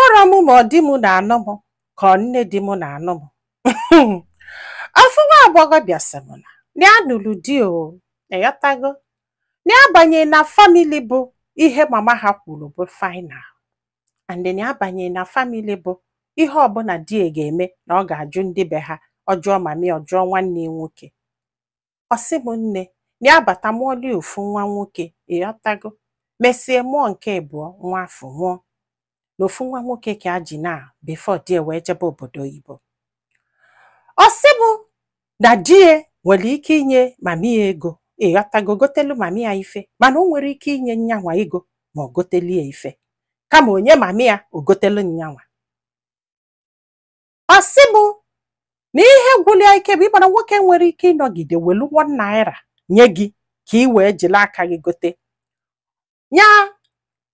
Amaramu ma di mu na anọ m ka nne di mu na anọ m. Afụwa agbọghọ bịasịmụna na anụlụ di o eyotago na abanye na family bụ ihe mama ha kwuru bụ final and na abanye na family bụ ihe ọbụla di ga-eme na ọ ga-ajụ ndị be ha ọjụọ mami ọjụọ nwanne nwoke. Ọsị m nne na abata mụọli ofu nwa nwoke eyotago mesie mụọ nke abụọ nwa afọ nwụọ. N'ofu nwa nwoke ka a ji na before die wee jebe obodo oyibo. Ọsị bụ na die nwere ike inye mami ya ego ịghọtago gotelu mami ya ife mana o nwere ike inye nyanwa ego ma ọ gotelu ya ife kama onye mami ya o gotelu nyanwa. Ọsị bụ na ihe gwụrụ ya ike bụ ịgbara nwoke nwere ike ịnọgide welu 1 naira nye gị ka ị wee jiri aka gị gote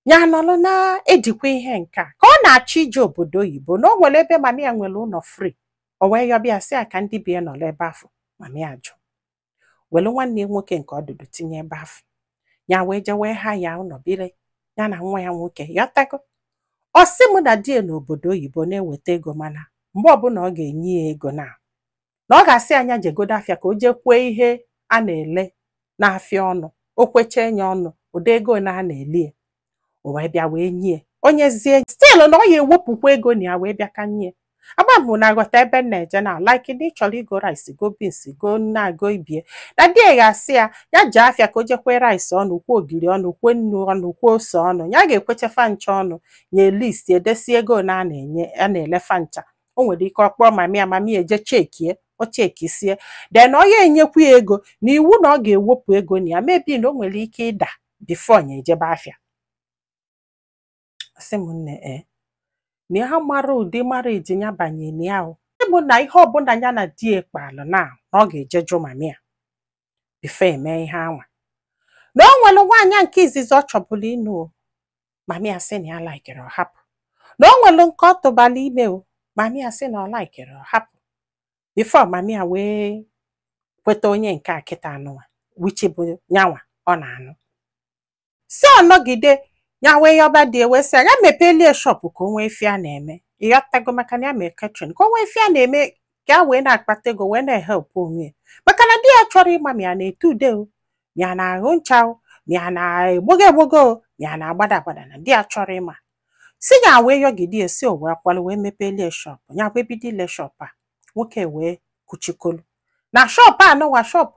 nya nọrọ na-ejikwa ihe nka ka ọ na-achọ ije obodo oyibo na o nwere ebe mami ya nwere ụlọ free. O wee yọbịa sị ya ka ndị bie nọrọ ebe afọ mami ya jụ welu nwanne nwoke nke ọdụdụ tinye ebe afọ ya wee je wee ha ya ụlọ biri ya na nwa ya nwoke yọtago. Ọsị mụ na die n'obodo oyibo na-eweta ego mana mgbe ọbụla ọ ga-enye ya ego na ọ ga-asị anya jegodo afịa ka o jee kwee ihe a na-ele n'afịa ọnụ o kwechee nya ọnụ ụdị ego na a na-eli ya. O wee bịa wee nye onyezie still na ọ ya ewepụkwa ego na ya wee bịa ka nye. Agbabụ na aghọta ebe m na-eje na like ndị chọrọ igo rice go beans go na-ago ibie na die ga-asị ya ya jee afịa ka o jekwe rice ọnụ kwuo ogiri ọnụ kwuo nnu ọnụ kwuo ose ọnụ ya ga-ekweche fancha ọnụ nye list edesi ego na a na-ele fancha. O nwere ike ọkpọọ mami ya mami eje chekie o chekisie then ọ ya enyekwu ya ego na iwu na ọ ga-ewepụ ego na ya mebi na o nwere ike ịda before ya ejebe afịa. Sị m nne na ha mara ụdị mara eji ya banye na ya o bụ na ihe ọbụla ya na di kpalụ na ọ ga-eje jụ mami ya before eme ihe anwa na o nwere nwaanyị nke izizi ọ chọbụla ịnụ o mami ya sị na ya laikere ọ hapụ na o nwere nke ọ tụbala ime o mami ya sị na ọ laikere ọ hapụ before mami ya wee kweta onye nke a kịta anụwa wichi bụ nyanwa ọ na-anụ. Si ọ nọgide ya wee yọba dị wee sị ya mepelie shop ka o nwee ife a na-eme ịghọtago maka na ya mee catering ka o nwee ife a na-eme ka a wee na-akpata ego wee na-ehelp onwe ya maka na di ya chọrọ ịma ma ya na-ete ude o ma ya na-ahụ ncha o ma ya na-egbogo egbogo o ma ya na-agbada agbada na di ya chọrọ ịma. Si ya wee yọgide ya si o wee kwalụ wee mepelie shop ya wee bido ile shop a nwoke wee kuchikolu na shop a nụwa shop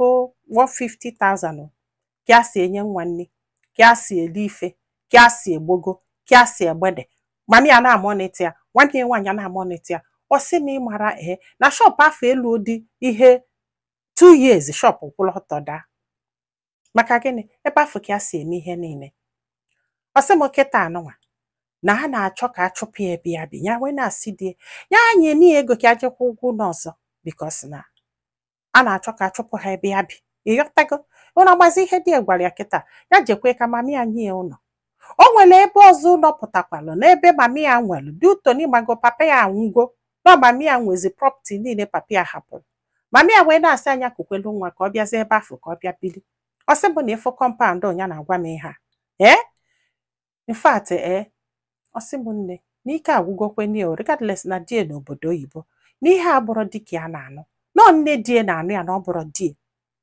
150,000 ka a si enye nwa nne ka a si ele ife ka a si egbogo ka a si egbede mami ya na-amonite ya nwanne ya nwaanyị na-amonite ya. Ọ sị m ịmara na shop afọ elu dị ihe 2 years shop kwụrụ ọtọ daa maka gịnị ebe afọ ka a si eme ihe niile. Ọ sị m kịta anụnwa na ha na-achọ ka a chụpụ ya ebe ya bi ya wee na-asị di ya nye n'ihe ego ka a jekwa ụgwọ ụlọ ọzọ because na a na-achọ ka a chụpụ ha ebe ya bi ịghọtago. Ụlọ agbazi ihe di gwara ya kịta ya jekwe ka mami ya nye ụlọ. O nwere ebe ọzọ ụlọ pụtakwalụ n'ebe mami ya nwere dị ụtọ n'ịmago papa ya anwụgo na mami ya nwezi property niile papa ya hapụrụ. Mami ya wee na-asị anya kukwelu nwa ka ọ bịazie ebe afọ ka ọ bịa bili. Ọ sị bụ na ịfụ compound ya na-agwa m ihe a in fact ọ sị m nne n'ike agwụgokwe o regardless na die n'obodo oyibo na ihe abụrụ di ka ya na-anụ nọ nne die na-anụ ya na ọ bụrụ die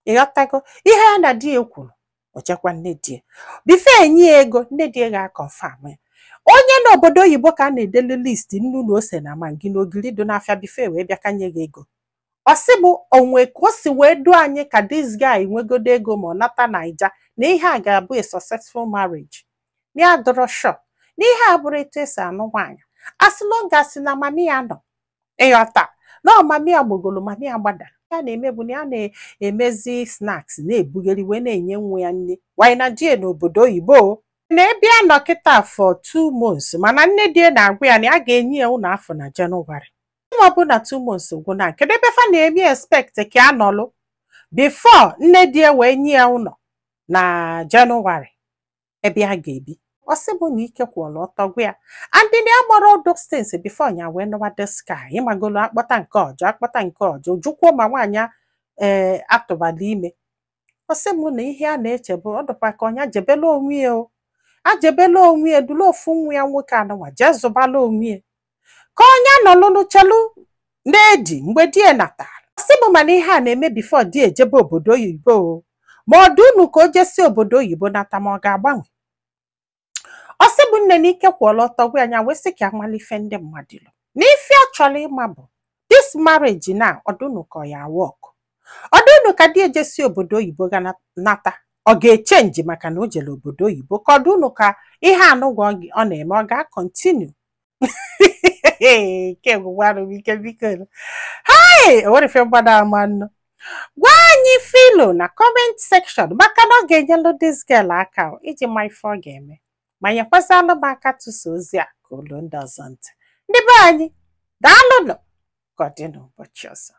ịghọtago ihe ya na die kwuru o chekwa nne die bifo enye ya ego nne die ga-akọnfam ya. Onye n'obodo oyibo ka a na-edelu list nnu na ose na magị na ogiri dị n'afịa bifo wee bịa kanye gị ego. Ọ sị bụ onwe ka o si wee duo anyị ka this guy nwegodo ego ma ọ nata Naija na ihe a ga-abụ a successful marriage na ya dọrọ shop na ihe a bụrụ etu esi anụ nwaanyị as long as na mami ya nọ ịghọta na mami ya gbogolo mami ya gbadara ya na-eme bụ na ya na-emezi snacks na-ebugharị wee na-enye nwa ya nne wanyị na die n'obodo oyibo na ebe ya nọ kịta for 2 months mana nne die na-agwa ya na ya ga-enye ya ụlọ afọ na Jenụwarị. Ma ọ bụ na 2 months gwụ na kedu ebe fa na-eme expect ka ya nọlụ before nne die wee nye ya ụlọ na Jenụwarị ebe ya ga-ebi. Ọ sị bụ na ike kwụọla ọtọ gwa ya and na ya gbara those things before ya wee nọwa the sky ịmagolo akpọta nke ọjọọ akpọta nke ọjọọ jukwuo ma nwaanyị atụbala ime. Ọ sị m na ihe a na-eche bụ ọ dịkwa ka ọnya jebela onwe ya o ajebela onwe edula ofu nwa ya nwoke anụnwa jee zụbala onwe ka onye nọlụlụ chelu na-edi mgbe di natara. Sị bụ mana ihe a na-eme bifo di ejebe obodo oyibo ma ọ dị unu ka o jesi obodo oyibo nata ma ọ ga-agbanwe. Ọ sị bụ nne na ike kwụọla ọtọ gwa anya wee sị ka amalife ndị mmadụ lụ na ife a chọrọ ịma bụ this marriage na ọdụnụ ka ya work. Ọdụnụ ka di ejesi obodo oyibo ga nata ọ ga-echenji maka na o jere obodo oyibo ka ọdụnụ ka ihe anụgwa ọ na-eme ọ ga-akọntinu. Ke gwara m ike biko. Hai, o nwere ife mgbada ama nnụ. Gwa anyị filo na comment section maka na ọ ga-enyelu this girl aka iji ma ife ọ ga-eme ma nyekwazalụ m aka tụsa ozi a ka olu ndị ọzọ ntị. Ndị be anyị daalụnụ ka ọ dị n'ụbọchị ọzọ.